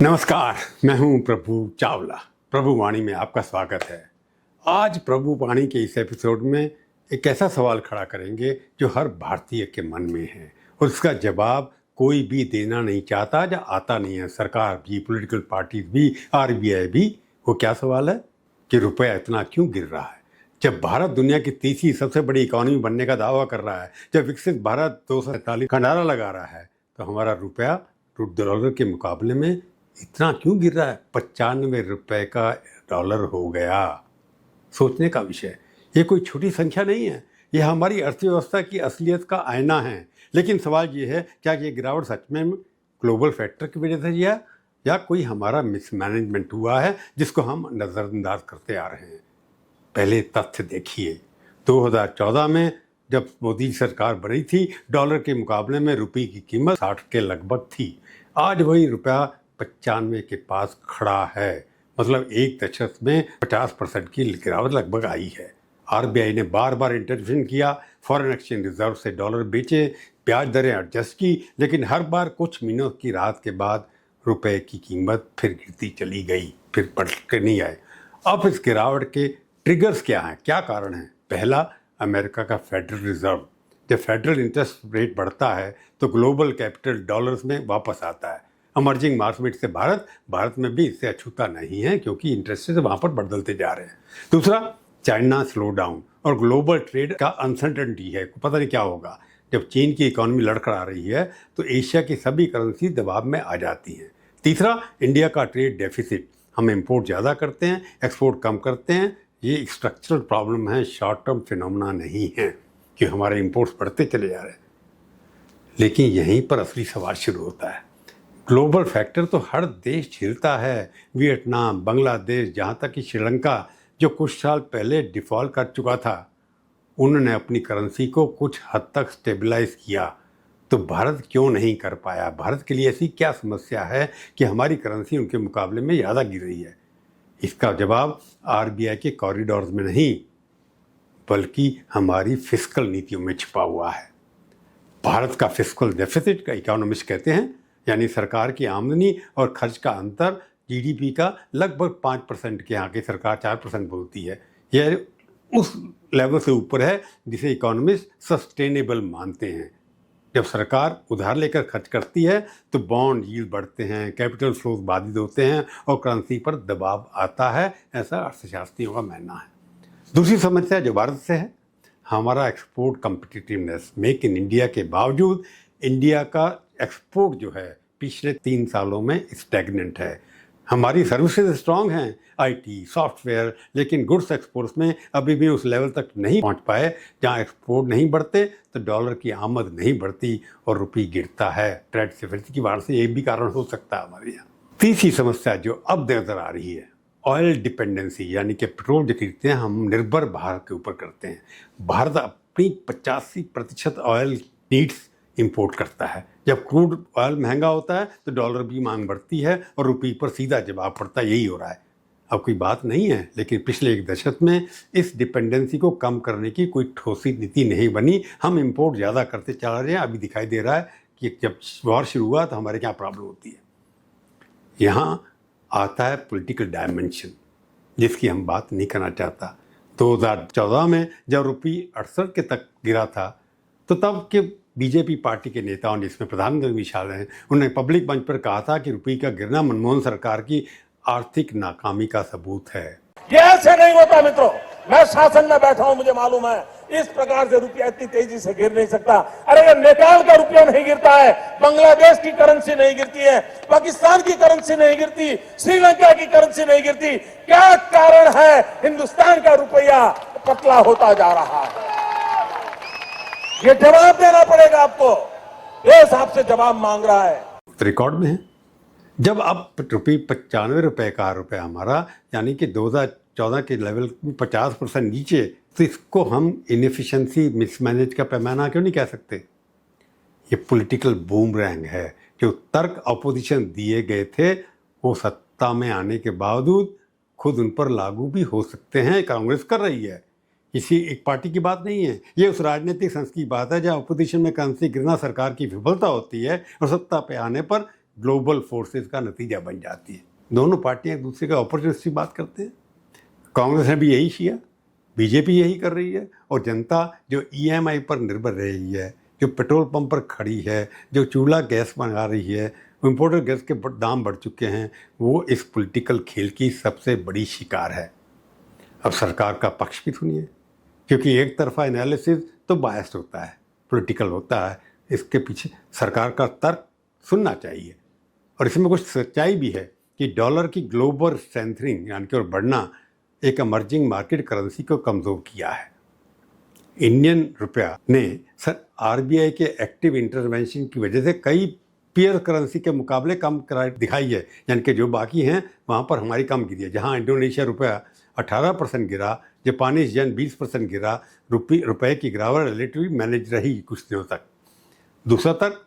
नमस्कार, मैं हूं प्रभु चावला। प्रभु वाणी में आपका स्वागत है। आज प्रभु वाणी के इस एपिसोड में एक ऐसा सवाल खड़ा करेंगे जो हर भारतीय के मन में है और उसका जवाब कोई भी देना नहीं चाहता या आता नहीं है। सरकार भी, पॉलिटिकल पार्टीज भी, आरबीआई भी। वो क्या सवाल है कि रुपया इतना क्यों गिर रहा है? जब भारत दुनिया की तीसरी सबसे बड़ी इकोनॉमी बनने का दावा कर रहा है, जब विकसित भारत 247 का नारा लगा रहा है, तो हमारा रुपया डॉलर के मुकाबले में इतना क्यों गिर रहा है? 95 रुपए का डॉलर हो गया। सोचने का विषय। ये कोई छोटी संख्या नहीं है। यह हमारी अर्थव्यवस्था की असलियत का आईना है। लेकिन सवाल ये है, क्या ये गिरावट सच में ग्लोबल फैक्टर की वजह से या कोई हमारा मिसमैनेजमेंट हुआ है जिसको हम नज़रअंदाज करते आ रहे हैं? पहले तथ्य देखिए। 2014 में जब मोदी सरकार बनी थी, डॉलर के मुकाबले में रुपये की कीमत 60 के लगभग थी। आज वही रुपया 95 के पास खड़ा है। मतलब एक दशक में 50% की गिरावट लगभग आई है। आरबीआई ने बार बार इंटरवेंशन किया, फॉरेन एक्सचेंज रिजर्व से डॉलर बेचे, ब्याज दरें एडजस्ट की, लेकिन हर बार कुछ महीनों की राहत के बाद रुपए की कीमत फिर गिरती चली गई, फिर बढ़ के नहीं आए। अब इस गिरावट के ट्रिगर्स क्या हैं, क्या कारण हैं? पहला, अमेरिका का फेडरल रिजर्व। जब फेडरल इंटरेस्ट रेट बढ़ता है तो ग्लोबल कैपिटल डॉलर्स में वापस आता है। इमर्जिंग मार्केट से भारत में भी इससे अछूता नहीं है, क्योंकि इंटरेस्ट रेट वहाँ पर बदलते जा रहे हैं। दूसरा, चाइना स्लो डाउन और ग्लोबल ट्रेड का अनसर्टेनिटी है, पता नहीं क्या होगा। जब चीन की इकोनॉमी लड़खड़ा रही है तो एशिया की सभी करेंसी दबाव में आ जाती हैं। तीसरा, इंडिया का ट्रेड डेफिसिट। हम इंपोर्ट ज़्यादा करते हैं, एक्सपोर्ट कम करते हैं। ये एक स्ट्रक्चरल प्रॉब्लम है, शॉर्ट टर्म फिनोमेना नहीं है कि हमारे इंपोर्ट्स बढ़ते चले जा रहे हैं। लेकिन यहीं पर असली सवाल शुरू होता है। ग्लोबल फैक्टर तो हर देश झेलता है। वियतनाम, बांग्लादेश, यहाँ तक कि श्रीलंका, जो कुछ साल पहले डिफ़ॉल्ट कर चुका था, उन्होंने अपनी करेंसी को कुछ हद तक स्टेबलाइज किया। तो भारत क्यों नहीं कर पाया? भारत के लिए ऐसी क्या समस्या है कि हमारी करेंसी उनके मुकाबले में ज़्यादा गिर रही है? इसका जवाब आरबीआई के कॉरिडोर्स में नहीं, बल्कि हमारी फिस्कल नीतियों में छिपा हुआ है। भारत का फिस्कल डेफिसिट का इकोनॉमिस्ट कहते हैं, यानी सरकार की आमदनी और खर्च का अंतर जीडीपी का लगभग 5% के, यहाँ की सरकार 4% बोलती है। यह उस लेवल से ऊपर है जिसे इकोनॉमिस्ट सस्टेनेबल मानते हैं। जब सरकार उधार लेकर खर्च करती है तो बॉन्ड यील्ड बढ़ते हैं, कैपिटल फ्लोज बाधित होते हैं और करेंसी पर दबाव आता है, ऐसा अर्थशास्त्रियों का मानना है। दूसरी समस्या जो भारत से है, हमारा export competitiveness. Make in India के बावजूद इंडिया का एक्सपोर्ट जो है पिछले 3 सालों में स्टैग्नेंट है। हमारी सर्विसेज स्ट्रांग हैं, आईटी, सॉफ्टवेयर, लेकिन गुड्स एक्सपोर्ट्स में अभी भी उस लेवल तक नहीं पहुंच पाए। जहां एक्सपोर्ट नहीं बढ़ते तो डॉलर की आमद नहीं बढ़ती और रुपये गिरता है। ट्रेड डेफिसिट की वजह से ये भी कारण हो सकता है हमारे यहाँ। तीसरी समस्या जो अब नजर आ रही है, ऑयल डिपेंडेंसी, यानी कि पेट्रोल जो खरीदते हैं हम निर्भर भारत के ऊपर करते हैं। भारत अपनी 85% ऑयल नीड्स इंपोर्ट करता है। जब क्रूड ऑयल महंगा होता है तो डॉलर की मांग बढ़ती है और रुपये पर सीधा जवाब पड़ता है। यही हो रहा है। अब कोई बात नहीं है, लेकिन पिछले एक दशक में इस डिपेंडेंसी को कम करने की कोई ठोस नीति नहीं बनी। हम इंपोर्ट ज़्यादा करते चला रहे हैं। अभी दिखाई दे रहा है कि जब वॉर शुरू हुआ तो हमारे क्या प्रॉब्लम होती है। यहाँ आता है पॉलिटिकल डायमेंशन, जिसकी हम बात नहीं करना चाहता। 2014 में जब रुपये 68 के तक गिरा था तो तब के बीजेपी पार्टी के नेताओं ने, इसमें प्रधानमंत्री भी शामिल हैं, उन्होंने पब्लिक मंच पर कहा था कि रुपये का गिरना मनमोहन सरकार की आर्थिक नाकामी का सबूत है। ये ऐसे नहीं होता मित्रों। मैं शासन में बैठा हूं, मुझे मालूम है इस प्रकार से रुपया इतनी तेजी से गिर नहीं सकता। अरे ये नेपाल का रुपया नहीं गिरता है, बांग्लादेश की करेंसी नहीं गिरती है, पाकिस्तान की करेंसी नहीं गिरती, श्रीलंका की करेंसी नहीं गिरती। क्या कारण है हिंदुस्तान का रुपया पतला होता जा रहा है? ये जवाब देना पड़ेगा आपको। देश आपसे जवाब मांग रहा है। रिकॉर्ड में है। जब अब रुपये 95 रुपए का रुपया हमारा, यानी कि 2014 के लेवल में 50% नीचे, तो इसको हम इनएफिशिएंसी, मिसमैनेज का पैमाना क्यों नहीं कह सकते? ये पॉलिटिकल बूमरैंग है। जो तर्क अपोजिशन दिए गए थे वो सत्ता में आने के बावजूद खुद उन पर लागू भी हो सकते हैं। कांग्रेस कर रही है, किसी एक पार्टी की बात नहीं है। ये उस राजनीतिक संघ की बात है जहाँ अपोजिशन में करेंसी गिरना सरकार की विफलता होती है और सत्ता पे आने पर ग्लोबल फोर्सेस का नतीजा बन जाती है। दोनों पार्टियां एक दूसरे का अपॉर्चुनिस्टिक बात करते हैं। कांग्रेस ने भी यही किया, बीजेपी यही कर रही है, और जनता जो ईएमआई पर निर्भर रही है, जो पेट्रोल पंप पर खड़ी है, जो चूल्हा गैस मंगा रही है, इम्पोर्टेड गैस के दाम बढ़ चुके हैं, वो इस पॉलिटिकल खेल की सबसे बड़ी शिकार है। अब सरकार का पक्ष भी सुनिए, क्योंकि एक तरफा एनालिसिस तो बायस्ड होता है, पॉलिटिकल होता है। इसके पीछे सरकार का तर्क सुनना चाहिए, और इसमें कुछ सच्चाई भी है कि डॉलर की ग्लोबल स्ट्रेंथनिंग यानी कि और बढ़ना एक इमर्जिंग मार्केट करेंसी को कमज़ोर किया है। इंडियन रुपया ने आरबीआई के एक्टिव इंटरवेंशन की वजह से कई पीयर करेंसी के मुकाबले कम दिखाई है, यानी कि जो बाकी हैं वहाँ पर हमारी कम गिरी है। जहाँ इंडोनेशिया रुपया 18% गिरा, जापानीज येन 20% गिरा, रुपये की गिरावट रिलेटिवली मैनेज रही कुछ दिनों तक। दूसरा तक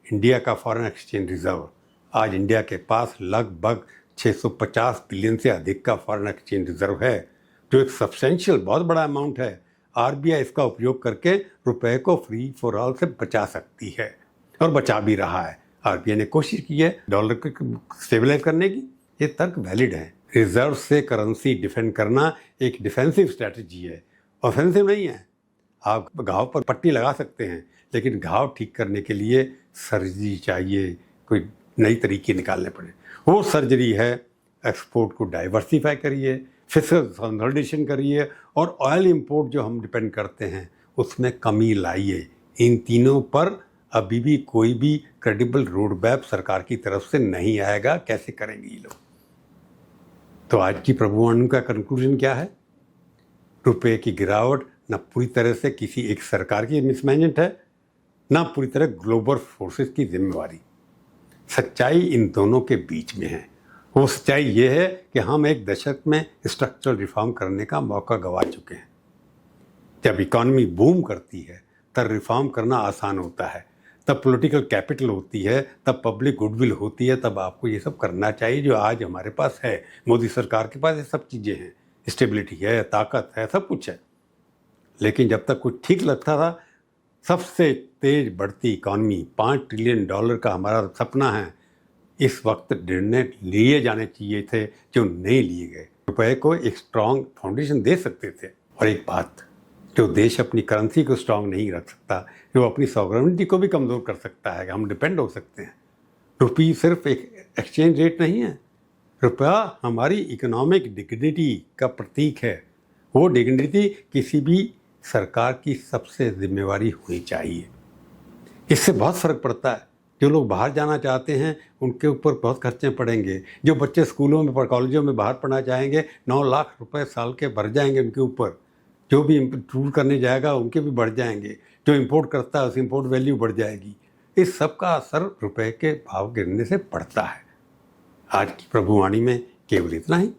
इंडिया का फॉरेन एक्सचेंज रिजर्व, आज इंडिया के पास लगभग 650 बिलियन से अधिक का फॉरेन एक्सचेंज रिजर्व है, जो एक सब्सटेंशियल बहुत बड़ा अमाउंट है। आरबीआई इसका उपयोग करके रुपए को फ्री फॉर ऑल से बचा सकती है, और बचा भी रहा है। आरबीआई ने कोशिश की है डॉलर को स्टेबलाइज करने की, ये तर्क वैलिड है। रिजर्व से करेंसी डिफेंड करना एक डिफेंसिव स्ट्रैटेजी है, ऑफेंसिव नहीं है। आप घाव पर पट्टी लगा सकते हैं, लेकिन घाव ठीक करने के लिए सर्जरी चाहिए, कोई नई तरीके निकालने पड़े। वो सर्जरी है एक्सपोर्ट को डाइवर्सिफाई करिए, फिस्कल कंसोलिडेशन करिए, और ऑयल इंपोर्ट जो हम डिपेंड करते हैं उसमें कमी लाइए। इन तीनों पर अभी भी कोई भी क्रेडिबल रोड मैप सरकार की तरफ से नहीं आएगा। कैसे करेंगे ये लोग? तो आज की प्रभुवाणी का कंक्लूजन क्या है? रुपए की गिरावट न पूरी तरह से किसी एक सरकार की मिसमैनेजमेंट है, ना पूरी तरह ग्लोबल फोर्सेस की जिम्मेवारी। सच्चाई इन दोनों के बीच में है। वो सच्चाई ये है कि हम एक दशक में स्ट्रक्चरल रिफॉर्म करने का मौका गंवा चुके हैं। जब इकॉनमी बूम करती है तब रिफॉर्म करना आसान होता है, तब पॉलिटिकल कैपिटल होती है, तब पब्लिक गुडविल होती है, तब आपको ये सब करना चाहिए जो आज हमारे पास है। मोदी सरकार के पास ये सब चीज़ें हैं, स्टेबिलिटी है, ताकत है, सब कुछ है। लेकिन जब तक कुछ ठीक लगता था, सबसे तेज बढ़ती इकॉनमी, $5 ट्रिलियन का हमारा सपना है, इस वक्त निर्णय लिए जाने चाहिए थे जो नहीं लिए गए। रुपए को एक स्ट्रांग फाउंडेशन दे सकते थे। और एक बात, जो देश अपनी करेंसी को स्ट्रांग नहीं रख सकता, जो अपनी सॉवरेनिटी को भी कमज़ोर कर सकता है, हम डिपेंड हो सकते हैं। रुपये सिर्फ एक एक्सचेंज रेट नहीं है, रुपया हमारी इकोनॉमिक डिग्निटी का प्रतीक है। वो डिग्निटी किसी भी सरकार की सबसे जिम्मेवारी होनी चाहिए। इससे बहुत फ़र्क पड़ता है। जो लोग बाहर जाना चाहते हैं उनके ऊपर बहुत खर्चे पड़ेंगे। जो बच्चे स्कूलों में कॉलेजों में बाहर पढ़ना चाहेंगे, 9 लाख रुपए साल के भर जाएंगे उनके ऊपर। जो भी टूर करने जाएगा उनके भी बढ़ जाएंगे। जो इंपोर्ट करता है उस इंपोर्ट वैल्यू बढ़ जाएगी। इस सब का असर रुपए के भाव गिरने से पड़ता है। आज की प्रभुवाणी में केवल इतना ही।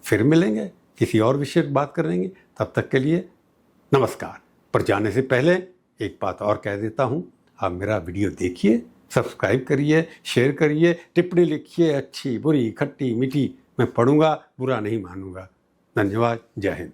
फिर मिलेंगे, किसी और विषय पर बात करेंगे। तब तक के लिए नमस्कार। पर जाने से पहले एक बात और कह देता हूँ, आप मेरा वीडियो देखिए, सब्सक्राइब करिए, शेयर करिए, टिप्पणी लिखिए, अच्छी बुरी खट्टी मीठी, मैं पढ़ूंगा, बुरा नहीं मानूंगा। धन्यवाद। जय हिंद।